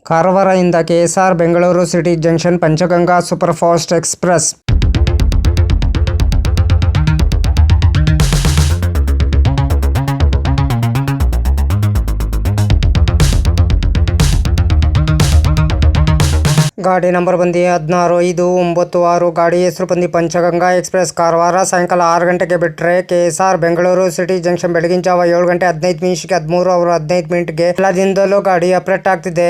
ಕಾರವಾರದಿಂದ KSR Bengaluru city junction Panchaganga superfast express. ಗಾಡಿ number ಬಂದು 16-596. ಗಾಡಿ ಹೆಸರು ಬಂದು ಪಂಚಗಂಗಾ ಎಕ್ಸ್‌ಪ್ರೆಸ್. ಕಾರವಾರ ಸಾಯಂಕಾಲ 6 ಗಂಟೆಗೆ ಬಿಟ್ಟರೆ KSR ಬೆಂಗಳೂರು ಸಿಟಿ ಜಂಕ್ಷನ್ ಬೆಳಗಿನ ಜಾವ 7 ಗಂಟೆ 15 ನಿಮಿಷಕ್ಕೆ 13:15 ಎಲ್ಲ ದಿನದಲ್ಲೂ ಗಾಡಿ ಅಪ್ಡೇಟ್ ಆಗ್ತಿದೆ.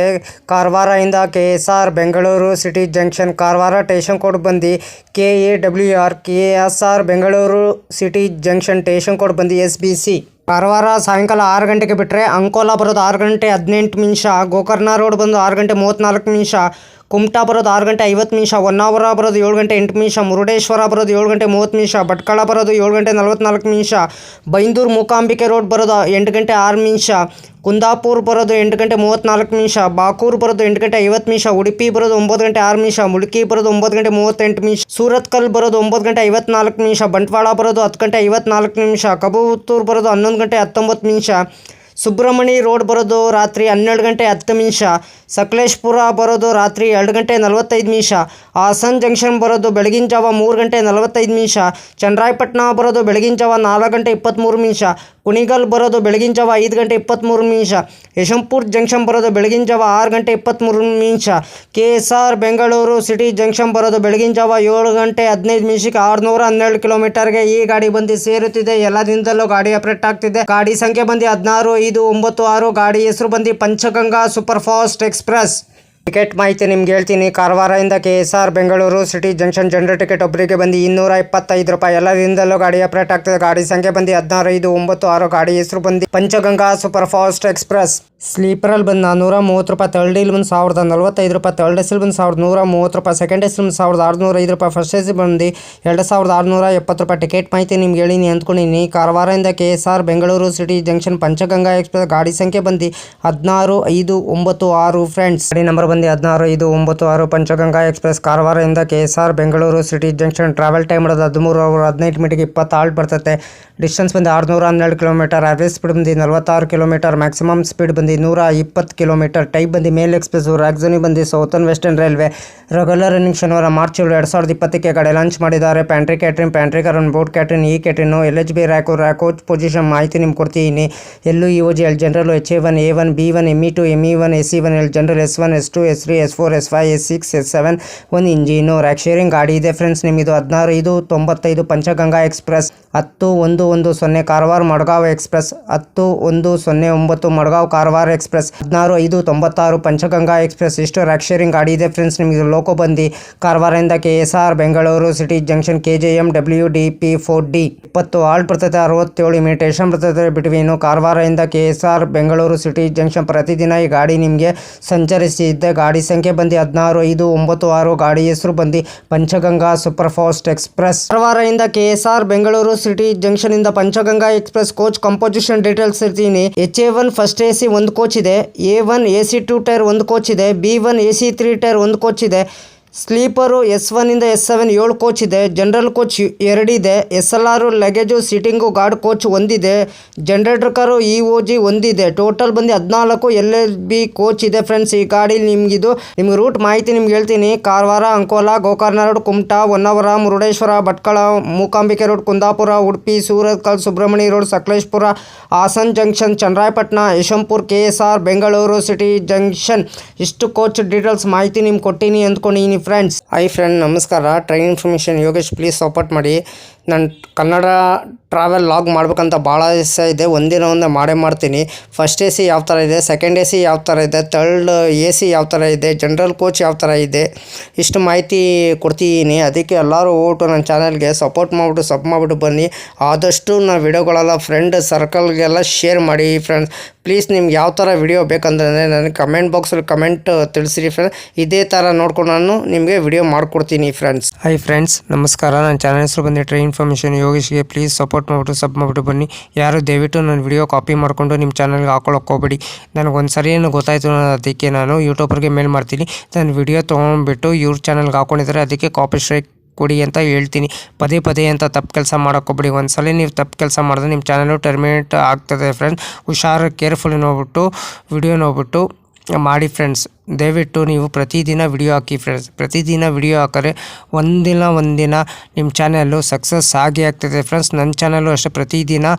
ಕಾರವಾರದಿಂದ KSR Bengaluru city junction. Karwar station code ಬಂದು KAWR. KSR Bengaluru city junction station code ಬಂದು SBC. ಕಾರವಾರ ಸಾಯಂಕಾಲ 6 ಗಂಟೆಗೆ ಬಿಟ್ಟರೆ ಅಂಕೋಲಾ ಬರೋದು 6 ಗಂಟೆ 18 ನಿಮಿಷ. ಗೋಕರ್ಣ ರೋಡ್ ಬಂದು 6 ಗಂಟೆ 34 ನಿಮಿಷ. ಕುಮಟಾ ಬರೋದು 6 ಗಂಟೆ 50 ನಿಮಿಷ. ಹೊನ್ನಾವರ ಬರೋದು 7 ಗಂಟೆ 8 ನಿಮಿಷ. ಮುರುಡೇಶ್ವರ ಬರೋದು 7 ಗಂಟೆ 30 ನಿಮಿಷ. ಭಟ್ಕಳ ಬರೋದು 7 ಗಂಟೆ 44 ನಿಮಿಷ. ಬೈಂದೂರು ಮೂಕಾಂಬಿಕೆ ರೋಡ್ ಬರೋದು 8 ಗಂಟೆ 6 ನಿಮಿಷ. ಕುಂದಾಪುರ ಬರೋದು 8 ಗಂಟೆ 34 ನಿಮಿಷ. ಬಾಕೂರು ಬರೋದು 8 ಗಂಟೆ 50 ನಿಮಿಷ. ಉಡುಪಿ ಬರೋದು 9 ಗಂಟೆ 6 ನಿಮಿಷ. ಮುಲ್ಕಿ ಬರೋದು 9 ಗಂಟೆ 38 ನಿಮಿಷ. ಸೂರತ್ಕಲ್ ಬರೋದು 9 ಗಂಟೆ 54 ನಿಮಿಷ. ಬಂಟ್ವಾಳ ಬರೋದು 10 ಗಂಟೆ 54 ನಿಮಿಷ. ಕಬೂತೂರು ಬರೋದು 11 ಗಂಟೆ 19 ನಿಮಿಷ. ಸುಬ್ರಹ್ಮಣಿ ರೋಡ್ ಬರೋದು ರಾತ್ರಿ 12 ಗಂಟೆ 10 ನಿಮಿಷ. ಸಕಲೇಶ್ಪುರ ಬರೋದು ರಾತ್ರಿ 2 ಗಂಟೆ 45 ನಿಮಿಷ. ಹಾಸನ್ ಜಂಕ್ಷನ್ ಬರೋದು ಬೆಳಗಿನ ಜಾವ 3 ಗಂಟೆ 45 ನಿಮಿಷ. ಚನ್ನರಾಯಪಟ್ಟಣ ಬರೋದು ಬೆಳಗಿನ ಜಾವ 4 ಗಂಟೆ 23 ನಿಮಿಷ. ಕುಣಿಗಲ್ ಬರೋದು ಬೆಳಗಿನ ಜಾವ 5 ಗಂಟೆ 23 ನಿಮಿಷ. ಯಶವಂತಪುರ ಜಂಕ್ಷನ್ ಬರೋದು ಬೆಳಗಿನ ಜಾವ 6 ಗಂಟೆ 23 ನಿಮಿಷ. KSR ಬೆಂಗಳೂರು ಸಿಟಿ ಜಂಕ್ಷನ್ ಬರೋದು ಬೆಳಗಿನ ಜಾವ 7 ಗಂಟೆ 15 ನಿಮಿಷಕ್ಕೆ 612 ಕಿಲೋಮೀಟರ್ಗೆ ಈ ಗಾಡಿ ಬಂದು ಸೇರುತ್ತಿದೆ. ಎಲ್ಲ ದಿನದಲ್ಲೂ ಗಾಡಿ ಅಪ್ಡೇಟ್ ಆಗ್ತಿದೆ. ಗಾಡಿ ಸಂಖ್ಯೆ ಬಂದು 16-596. ಗಾಡಿ ಹೆಸರು ಬಂದು ಪಂಚಗಂಗಾ ಸೂಪರ್‌ಫಾಸ್ಟ್ ಎಕ್ಸ್‌ಪ್ರೆಸ್. ಟಿಕೆಟ್ ಮಾಹಿತಿ ನಿಮ್ಗೆ ಹೇಳ್ತೀನಿ. ಕಾರವಾರದಿಂದ KSR Bengaluru city junction general ticket ಒಬ್ಬರಿಗೆ ಬಂದು 225 ರೂಪಾಯಿ. ಎಲ್ಲ ದಿನದಲ್ಲೂ ಗಾಡಿ ಅಪ್ಡೇಟ್ ಆಗ್ತದೆ. ಗಾಡಿ ಸಂಖ್ಯೆ ಬಂದು 16-596. ಗಾಡಿ ಹೆಸರು ಬಂದು ಪಂಚಗಂಗಾ ಸೂಪರ್‌ಫಾಸ್ಟ್ ಎಕ್ಸ್‌ಪ್ರೆಸ್. ಸ್ಲೀಪರಲ್ಲಿ ಬಂದು 430 ರೂಪಾಯಿ. ಥರ್ಡ್ ಡೀಲ್ ಬಂದು 1045 ರೂಪಾಯಿ. ಥರ್ಡ್ ಎಸ್ ಬಂದು 1130 ರೂಪಾಯಿ. ಸೆಕೆಂಡ್ ಎಸ್ ಬಂದು 1605 ರೂಪಾಯಿ. ಫಸ್ಟ್ ಎಸ್ ಬಂದು 2670 ರೂಪಾಯಿ. ಟಿಕೆಟ್ ಮಾಹಿತಿ ನಿಮ್ಗೆ ಹೇಳಿನಿ ಅಂದ್ಕೊಂಡಿನಿ. ಕಾರವಾರದಿಂದ KSR Bengaluru city junction Panchaganga express. ಗಾಡಿ ಸಂಖ್ಯೆ ಬಂದು 16596 ಫ್ರೆಂಡ್ಸ್. ಗಾಡಿ ನಂಬರ್ ಬಂದು 16596 ಪಂಚಗಂಗಾ ಎಕ್ಸ್‌ಪ್ರೆಸ್. ಕಾರವಾರದಿಂದ KSR Bengaluru city junction. Travel time ಮಾಡೋದು 13 ಅವರ್ 15 ಮಿನಿಟ್ಗೆ 20 ಆಲ್ಟ್ ಬರ್ತದೆ. ಡಿಸ್ಟೆನ್ಸ್ ಬಂದು 612 ಕಿಲೋಮೀಟರ್. ಆವ್ರೇಜ್ ಸ್ಪೀಡ್ ಬಂದು 46 ಕಿಲೋಮೀಟರ್. ಮ್ಯಾಕ್ಸಿಮಮ್ ಸ್ಪೀಡ್ ಬಂದು 120 ಕಿಲೋಮೀಟರ್. ಟೈಪ್ ಬಂದು ಮೇಲ್ ಎಕ್ಸ್‌ಪ್ರೆಸ್. ರಾಗ್ಝೋನಿ ಬಂದು southern western railway. Regular running ಶನಿವಾರ ಮಾರ್ಚ್ 7, 2020ಕ್ಕೆ ಗಾಡಿ ಲಾಂಚ್ ಮಾಡಿದ್ದಾರೆ. ಪ್ಯಾಂಟ್ರಿ ಕ್ಯಾಟ್ರಿನ್, ಪ್ಯಾಂಟ್ರಿ ಕಾರನ್, ಬೋಟ್ ಕ್ಯಾಟ್ರಿನ್, ಈ ಕ್ಯಾಟ್ರಿನ್, LHB ರ್ಯಾಕೋ ಪೊಸಿಷನ್ ಮಾಹಿತಿ ನಿಮ್ಗೆ ಕೊಡ್ತೀನಿ. LU, L general, HA1, A1, B1, ME2, ME1, SE1, L general, S1, S2, S3, S4, S5, S6, S7 ಒಂದು engine. Rack sharing ಗಾಡಿ ಇದೆ ಫ್ರೆಂಡ್ಸ್. ನಿಮ್ಮದು 16595 Panchaganga express. 10110 Karwar Madgaon express. 10109 Madgaon Karwar express. 16596 Panchaganga express. ಇಷ್ಟು rake sharing ಗಾಡಿ ಇದೆ ಫ್ರೆಂಡ್ಸ್. ನಿಮಗೆ ಲೋಕೋ ಬಂದು ಕಾರವಾರದಿಂದ KSR Bengaluru city junction KJM WDP4D 20 halt ಬರ್ತದೆ. 67 ಮಿನಿಟೇಷನ್ ಬರ್ತದೆ ಬಿಟ್ವೀನು. ಕಾರವಾರದಿಂದ KSR ಬೆಂಗಳೂರು ಸಿಟಿ ಜಂಕ್ಷನ್ ಪ್ರತಿದಿನ ಈ ಗಾಡಿ ನಿಮಗೆ ಸಂಚರಿಸಿದ್ದೆ. ಗಾಡಿ ಸಂಖ್ಯೆ ಬಂದು 16596. ಗಾಡಿ ಹೆಸರು ಬಂದು ಪಂಚಗಂಗಾ ಸೂಪರ್‌ಫಾಸ್ಟ್ ಎಕ್ಸ್‌ಪ್ರೆಸ್. ಕಾರವಾರದಿಂದ KSR ಬೆಂಗಳೂರು ಸಿಟಿ ಜಂಕ್ಷನ್ ಇಂದ Panchaganga express coach composition details ಇರ್ತೀನಿ. HA1 ಫಸ್ಟ್ AC ಒಂದು ಕೋಚ್ ಇದೆ. A1 AC2 ಟೈರ್ ಒಂದು ಕೋಚ್ ಇದೆ. B1 AC3 ಟೈರ್ ಒಂದು ಕೋಚ್ ಇದೆ. ಸ್ಲೀಪರು S1 ಇಂದ S7 7 ಕೋಚ್ ಇದೆ. ಜನರಲ್ ಕೋಚ್ 2 ಇದೆ. SLR luggage seating guard coach ಒಂದಿದೆ. ಜನರೇಟರ್ ಕಾರು EOG ಒಂದಿದೆ. ಟೋಟಲ್ ಬಂದು 14 LHB ಕೋಚ್ ಇದೆ ಫ್ರೆಂಡ್ಸ್. ಈ ಗಾಡಿ ನಿಮ್ಗೆ ರೂಟ್ ಮಾಹಿತಿ ನಿಮ್ಗೆ ಹೇಳ್ತೀನಿ. Karwar, Ankola, Gokarna road, Kumta, Honnavar, Murudeshwar, Bhatkal, Mookambika road, Kundapura, Udupi, Surathkal, Subrahmanya road, Sakleshpur, Hassan junction, Channarayapatna, Yeshwantpur, KSR Bengaluru city junction. ಇಷ್ಟು ಕೋಚ್ ಡೀಟೇಲ್ಸ್ ಮಾಹಿತಿ ನಿಮ್ಗೆ ಕೊಟ್ಟಿನಿ ಅಂದ್ಕೊಂಡಿನಿ ಫ್ರೆಂಡ್ಸ್. ಹೈ ಫ್ರೆಂಡ್, ನಮಸ್ಕಾರ. Train information Yogesh. Please support ಮಾಡಿ. ನಾನು ಕನ್ನಡ ಟ್ರಾವೆಲ್ ಲಾಗ್ ಮಾಡ್ಬೇಕಂತ ಭಾಳ ದಿವಸ ಇದೆ. ಒಂದಿನ ಮಾಡೇ ಮಾಡ್ತೀನಿ. ಫಸ್ಟ್ AC ಯಾವ ಥರ ಇದೆ, ಸೆಕೆಂಡ್ AC ಯಾವ ಥರ ಇದೆ, ಥರ್ಡ್ AC ಯಾವ ಥರ ಇದೆ, ಜನರಲ್ ಕೋಚ್ ಯಾವ ಥರ ಇದೆ, ಇಷ್ಟು ಮಾಹಿತಿ ಕೊಡ್ತಿದ್ದೀನಿ. ಅದಕ್ಕೆ ಎಲ್ಲರೂ ನನ್ನ ಚಾನಲ್ಗೆ ಸಪೋರ್ಟ್ ಮಾಡಿಬಿಟ್ಟು ಬನ್ನಿ. ಆದಷ್ಟು ನಾನು ವಿಡಿಯೋಗಳೆಲ್ಲ ಫ್ರೆಂಡ್ ಸರ್ಕಲ್ಗೆಲ್ಲ ಶೇರ್ ಮಾಡಿ ಫ್ರೆಂಡ್ಸ್. ಪ್ಲೀಸ್ ನಿಮ್ಗೆ ಯಾವ ಥರ ವಿಡಿಯೋ ಬೇಕಂದ್ರೆ ನನಗೆ ಕಮೆಂಟ್ ಬಾಕ್ಸಲ್ಲಿ ಕಮೆಂಟ್ ತಿಳಿಸಿರಿ ಫ್ರೆಂಡ್ಸ್. ಇದೇ ಥರ ನೋಡ್ಕೊಂಡು ನಾನು ನಿಮಗೆ ವಿಡಿಯೋ ಮಾಡಿಕೊಡ್ತೀನಿ ಫ್ರೆಂಡ್ಸ್. ಹೈ ಫ್ರೆಂಡ್ಸ್, ನಮಸ್ಕಾರ. ನನ್ನ ಚಾನಲ್ ಹೆಸರು ಬಂದು ಟ್ರೈನ್ ಇನ್ಫಾರ್ಮೇಷನ್ ಯೋಗೇಶ್ಗೆ. ಪ್ಲೀಸ್ ಸಪೋರ್ಟ್ ಮಾಡಿಬಿಟ್ಟು ಬನ್ನಿ. ಯಾರು ದಯವಿಟ್ಟು ನನ್ನ ವಿಡಿಯೋ ಕಾಪಿ ಮಾಡಿಕೊಂಡು ನಿಮ್ಮ ಚಾನಲ್ಗೆ ಹಾಕೊಳ್ಳೋಕೆ ಹೋಗ್ಬೇಡಿ. ನನಗೊಂದು ಸರಿ ಏನು ಗೊತ್ತಾಯಿತು, ಅದಕ್ಕೆ ನಾನು ಯೂಟ್ಯೂಬರ್ಗೆ ಮೇಲ್ ಮಾಡ್ತೀನಿ. ನಾನು ವಿಡಿಯೋ ತೊಗೊಂಡ್ಬಿಟ್ಟು ಇವ್ರ ಚಾನಲ್ಗೆ ಹಾಕ್ಕೊಂಡಿದ್ದಾರೆ, ಅದಕ್ಕೆ ಕಾಪಿ ಸ್ಟ್ರೈಕ್ ಕೊಡಿ ಅಂತ ಹೇಳ್ತೀನಿ. ಪದೇ ಅಂತ ತಪ್ಪು ಕೆಲಸ ಮಾಡೋಕ್ಕೋಗ್ಬೇಡಿ. ಒಂದ್ಸಲ ನೀವು ತಪ್ಪು ಕೆಲಸ ಮಾಡಿದ್ರೆ ನಿಮ್ಮ ಚಾನಲು ಟರ್ಮಿನೇಟ್ ಆಗ್ತದೆ ಫ್ರೆಂಡ್ಸ್. ಹುಷಾರು, ಕೇರ್ಫುಲ್ ನೋಡ್ಬಿಟ್ಟು ವಿಡಿಯೋ ನೋಡ್ಬಿಟ್ಟು ಮಾಡಿ ಫ್ರೆಂಡ್ಸ್. ದಯವಿಟ್ಟು ನೀವು ಪ್ರತಿದಿನ ವಿಡಿಯೋ ಹಾಕಿ ಫ್ರೆಂಡ್ಸ್. ಪ್ರತಿದಿನ ವಿಡಿಯೋ ಹಾಕಿದ್ರೆ ಒಂದಿನ ನಿಮ್ಮ ಚಾನಲ್ಲು ಸಕ್ಸಸ್ ಆಗೇ ಆಗ್ತದೆ ಫ್ರೆಂಡ್ಸ್. ನನ್ನ ಚಾನಲ್ಲು ಅಷ್ಟೇ ಪ್ರತಿದಿನ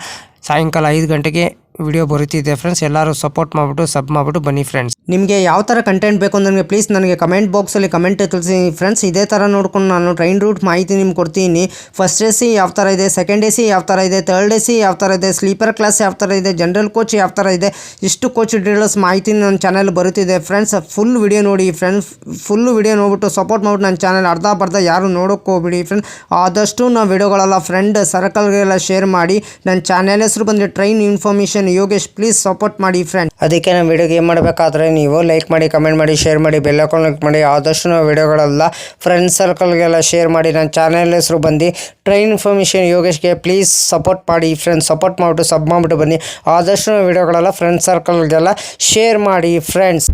ಸಾಯಂಕಾಲ 5 ಗಂಟೆಗೆ ವಿಡಿಯೋ ಬರುತ್ತಿದೆ ಫ್ರೆಂಡ್ಸ್. ಎಲ್ಲರೂ ಸಪೋರ್ಟ್ ಮಾಡಿಬಿಟ್ಟು ಸಬ್ ಮಾಡಿಬಿಟ್ಟು ಬನ್ನಿ ಫ್ರೆಂಡ್ಸ್. ನಿಮಗೆ ಯಾವ ಥರ ಕಂಟೆಂಟ್ ಬೇಕು ನನಗೆ ಪ್ಲೀಸ್ ನನಗೆ ಕಮೆಂಟ್ ಬಾಕ್ಸಲ್ಲಿ ಕಮೆಂಟ್ ತಿಳಿಸಿ ಫ್ರೆಂಡ್ಸ್. ಇದೇ ಥರ ನೋಡ್ಕೊಂಡು ನಾನು ಟ್ರೈನ್ ರೂಟ್ ಮಾಹಿತಿ ನಿಮ್ಗೆ ಕೊಡ್ತೀನಿ. ಫಸ್ಟ್ ಎ ಸಿ ಯಾವ ಥರ ಇದೆ, ಸೆಕೆಂಡ್ ಎ ಸಿ ಯಾವ ಥರ ಇದೆ, ಥರ್ಡ್ ಎ ಸಿ ಯಾವ ಥರ ಇದೆ, ಸ್ಲೀಪರ್ ಕ್ಲಾಸ್ ಯಾವ ಥರ ಇದೆ, ಜನರಲ್ ಕೋಚ್ ಯಾವ ಥರ ಇದೆ, ಇಷ್ಟು ಕೋಚ್ ಡೀಟೇಲ್ಸ್ ಮಾಹಿತಿ ನನ್ನ ಚಾನಲ್ ಬರುತ್ತಿದೆ ಫ್ರೆಂಡ್ಸ್. ಫುಲ್ ವಿಡಿಯೋ ನೋಡಿ ಫ್ರೆಂಡ್ಸ್. ಫುಲ್ಲು ವಿಡಿಯೋ ನೋಡ್ಬಿಟ್ಟು ಸಪೋರ್ಟ್ ಮಾಡಿಬಿಟ್ಟು ನನ್ನ ಚಾನಲ್ ಅರ್ಧ ಯಾರು ನೋಡೋಕ್ಕೆ ಹೋಗ್ಬಿಡಿ ಫ್ರೆಂಡ್. ಆದಷ್ಟು ನಾವು ವಿಡಿಯೋಗಳೆಲ್ಲ ಫ್ರೆಂಡ್ ಸರ್ಕಲ್ಗೆಲ್ಲ ಶೇರ್ ಮಾಡಿ. ನನ್ನ ಚಾನಲ್ ಹೆಸರು ಬಂದು train information Yogesh. Please support ಮಾಡಿ ಫ್ರೆಂಡ್. ಅದಕ್ಕೆ ನಮ್ಮ ವಿಡಿಯೋಗೆ ಏನು ಮಾಡಬೇಕಾದ್ರೆ ನೀವು ಲೈಕ್ ಮಾಡಿ, ಕಮೆಂಟ್ ಮಾಡಿ, ಶೇರ್ ಮಾಡಿ, ಬೆಲ್ ಐಕಾನ್ ಕ್ಲಿಕ್ ಮಾಡಿ. ಆದಷ್ಟು ನಾವು ವಿಡಿಯೋಗಳೆಲ್ಲ ಫ್ರೆಂಡ್ ಸರ್ಕಲ್ಗೆಲ್ಲ ಶೇರ್ ಮಾಡಿ. ನನ್ನ ಚಾನಲ್ ಹೆಸರು ಬಂದು ಟ್ರೈನ್ ಇನ್ಫಾರ್ಮೇಷನ್ ಯೋಗೇಶ್ಗೆ ಪ್ಲೀಸ್ ಸಪೋರ್ಟ್ ಮಾಡಿ ಫ್ರೆಂಡ್ಸ್. ಸಪೋರ್ಟ್ ಮಾಡಿಬಿಟ್ಟು ಸಬ್ ಮಾಡಿಬಿಟ್ಟು ಬನ್ನಿ. ಆದಷ್ಟು ನಾವು ವಿಡಿಯೋಗಳೆಲ್ಲ ಫ್ರೆಂಡ್ ಸರ್ಕಲ್ಗೆಲ್ಲ ಶೇರ್ ಮಾಡಿ ಫ್ರೆಂಡ್ಸ್.